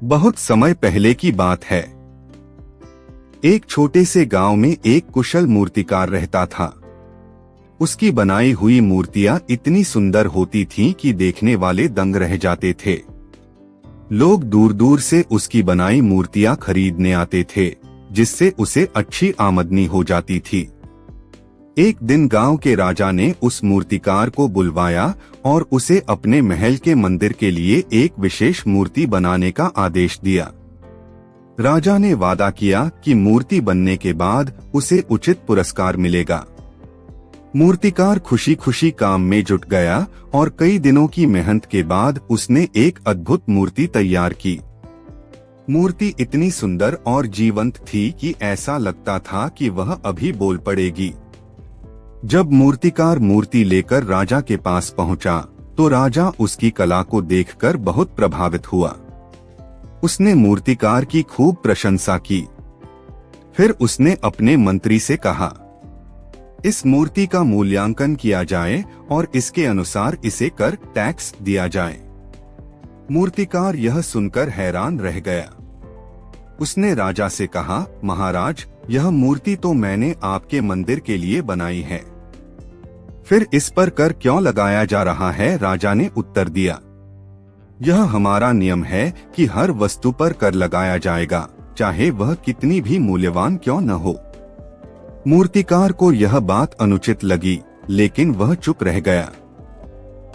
बहुत समय पहले की बात है। एक छोटे से गांव में एक कुशल मूर्तिकार रहता था। उसकी बनाई हुई मूर्तियां इतनी सुंदर होती थीं कि देखने वाले दंग रह जाते थे। लोग दूर दूर से उसकी बनाई मूर्तियां खरीदने आते थे, जिससे उसे अच्छी आमदनी हो जाती थी। एक दिन गांव के राजा ने उस मूर्तिकार को बुलवाया और उसे अपने महल के मंदिर के लिए एक विशेष मूर्ति बनाने का आदेश दिया। राजा ने वादा किया कि मूर्ति बनने के बाद उसे उचित पुरस्कार मिलेगा। मूर्तिकार खुशी खुशी काम में जुट गया और कई दिनों की मेहनत के बाद उसने एक अद्भुत मूर्ति तैयार की। मूर्ति इतनी सुंदर और जीवंत थी कि ऐसा लगता था कि वह अभी बोल पड़ेगी। जब मूर्तिकार मूर्ति लेकर राजा के पास पहुंचा, तो राजा उसकी कला को देखकर बहुत प्रभावित हुआ। उसने मूर्तिकार की खूब प्रशंसा की। फिर उसने अपने मंत्री से कहा, इस मूर्ति का मूल्यांकन किया जाए और इसके अनुसार इसे कर टैक्स दिया जाए। मूर्तिकार यह सुनकर हैरान रह गया। उसने राजा से कहा, महाराज, यह मूर्ति तो मैंने आपके मंदिर के लिए बनाई है, फिर इस पर कर क्यों लगाया जा रहा है? राजा ने उत्तर दिया, यह हमारा नियम है कि हर वस्तु पर कर लगाया जाएगा, चाहे वह कितनी भी मूल्यवान क्यों न हो। मूर्तिकार को यह बात अनुचित लगी, लेकिन वह चुप रह गया।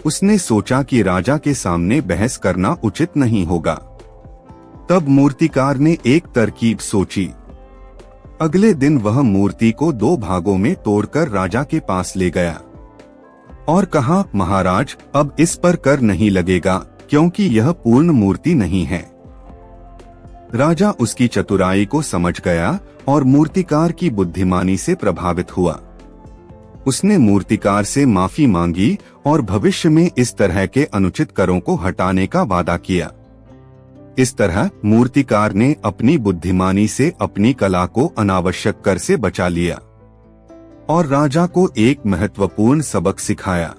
उसने सोचा कि राजा के सामने बहस करना उचित नहीं होगा। तब मूर्तिकार ने एक तरकीब सोची। अगले दिन वह मूर्ति को 2 भागों में तोड़कर राजा के पास ले गया और कहा, महाराज, अब इस पर कर नहीं लगेगा क्योंकि यह पूर्ण मूर्ति नहीं है। राजा उसकी चतुराई को समझ गया और मूर्तिकार की बुद्धिमानी से प्रभावित हुआ। उसने मूर्तिकार से माफी मांगी और भविष्य में इस तरह के अनुचित करों को हटाने का वादा किया। इस तरह मूर्तिकार ने अपनी बुद्धिमानी से अपनी कला को अनावश्यक कर से बचा लिया और राजा को एक महत्वपूर्ण सबक सिखाया।